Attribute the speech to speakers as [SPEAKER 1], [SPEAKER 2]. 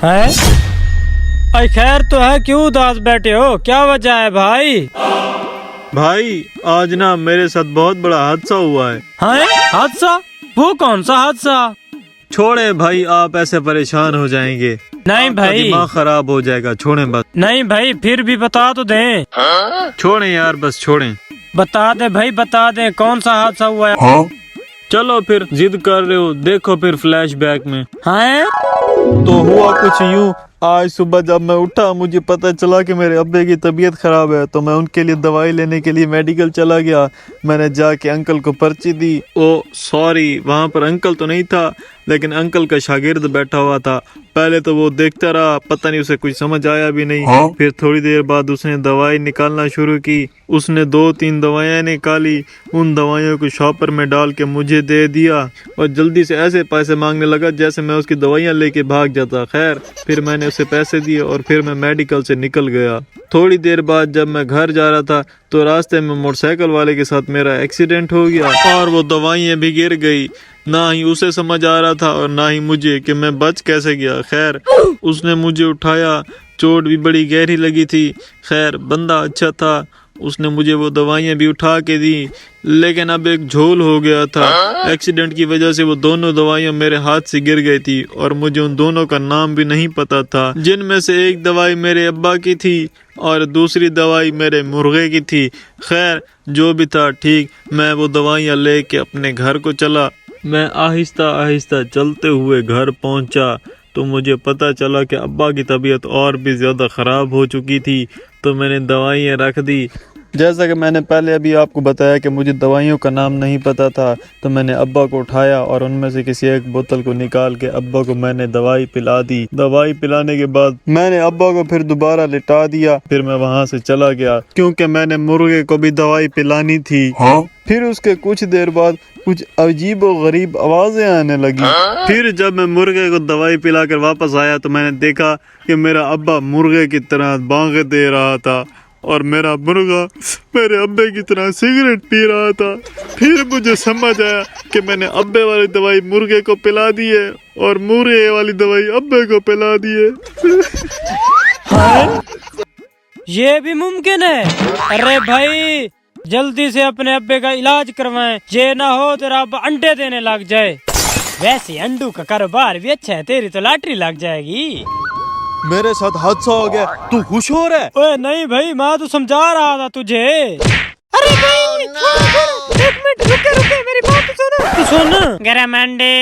[SPEAKER 1] है? अरे खैर तो है, क्यों उदास बैठे हो, क्या वजह है भाई?
[SPEAKER 2] भाई आज ना मेरे साथ बहुत बड़ा हादसा हुआ है।
[SPEAKER 1] हादसा? वो कौन सा हादसा?
[SPEAKER 2] छोड़े भाई, आप ऐसे परेशान हो जाएंगे।
[SPEAKER 1] नहीं
[SPEAKER 2] आपका
[SPEAKER 1] भाई,
[SPEAKER 2] दिमाग खराब हो जाएगा, छोड़े बस।
[SPEAKER 1] नहीं भाई, फिर भी बता तो दें।
[SPEAKER 2] छोड़े यार, बस छोड़े।
[SPEAKER 1] बता दे भाई, बता दे, कौन सा हादसा हुआ है?
[SPEAKER 2] चलो फिर, जिद कर रहे हो, देखो फिर फ्लैशबैक में।
[SPEAKER 1] हैं?
[SPEAKER 2] तो हुआ कुछ यूं, आज सुबह जब मैं उठा मुझे पता चला कि मेरे अब्बे की तबीयत खराब है, तो मैं उनके लिए दवाई लेने के लिए मेडिकल चला गया। मैंने जाके अंकल को पर्ची दी। ओ सॉरी, वहाँ पर अंकल तो नहीं था, लेकिन अंकल का शागिर्द बैठा हुआ था। पहले तो वो देखता रहा, पता नहीं उसे कुछ समझ आया भी नहीं। फिर थोड़ी देर बाद उसने दवाई निकालना शुरू की। उसने 2-3 दवाइयाँ निकाली, उन दवाइयों को शॉपर में डाल के मुझे दे दिया और जल्दी से ऐसे पैसे मांगने लगा जैसे मैं उसकी दवाइयाँ लेके भाग जाता। खैर फिर मैंने उसे पैसे दिए और फिर मैं मेडिकल से निकल गया। थोड़ी देर बाद जब मैं घर जा रहा था तो रास्ते में मोटरसाइकिल वाले के साथ मेरा एक्सीडेंट हो गया और वो दवाइयाँ भी गिर गई। ना ही उसे समझ आ रहा था और ना ही मुझे कि मैं बच कैसे गया। खैर उसने मुझे उठाया, चोट भी बड़ी गहरी लगी थी। खैर बंदा अच्छा था, उसने मुझे वो दवाइयाँ भी उठा के दी, लेकिन अब एक झोल हो गया था। एक्सीडेंट की वजह से वो दोनों दवाइयाँ मेरे हाथ से गिर गई थी और मुझे उन दोनों का नाम भी नहीं पता था, जिनमें से एक दवाई मेरे अब्बा की थी और दूसरी दवाई मेरे मुर्गे की थी। खैर जो भी था ठीक, मैं वो दवाइयाँ लेके अपने घर को चला। मैं आहिस्ता आहिस्ता चलते हुए घर पहुंचा तो मुझे पता चला कि अब्बा की तबीयत और भी ज़्यादा ख़राब हो चुकी थी, तो मैंने दवाइयाँ रख दी। जैसा कि मैंने पहले अभी आपको बताया कि मुझे दवाइयों का नाम नहीं पता था, तो मैंने अब्बा को उठाया और उनमें से किसी एक बोतल को निकाल के अब्बा को मैंने दवाई पिला दी। दवाई पिलाने के बाद मैंने अब्बा को फिर दोबारा लिटा दिया। फिर मैं वहाँ से चला गया क्योंकि मैंने मुर्गे को भी दवाई पिलानी थी। फिर उसके कुछ देर बाद कुछ अजीब और गरीब आवाजें आने लगी। फिर जब मैं मुर्गे को दवाई पिलाकर वापस आया तो मैंने देखा कि मेरा अब्बा मुर्गे की तरह बांगे दे रहा था और मेरा मुर्गा मेरे अब्बे की तरह सिगरेट पी रहा था। फिर मुझे समझ आया कि मैंने अब्बे वाली दवाई मुर्गे को पिला दी है और मुर्गे वाली दवाई अब्बे को पिला दी है।
[SPEAKER 1] ये भी मुमकिन है? अरे भाई जल्दी से अपने अब्बे का इलाज करवाएं, ये ना हो तेरा अब्बा अंडे देने लग जाए। वैसे अंडू का कारोबार भी अच्छा है, तेरी तो लॉटरी लग जाएगी।
[SPEAKER 2] मेरे साथ हादसा हो गया, तू खुश हो रहा है?
[SPEAKER 1] ओए नहीं भाई, मैं तो समझा रहा था तुझे। अरे भाई एक मिनट रुके, मेरी बात तो सुन। गरम अंडे।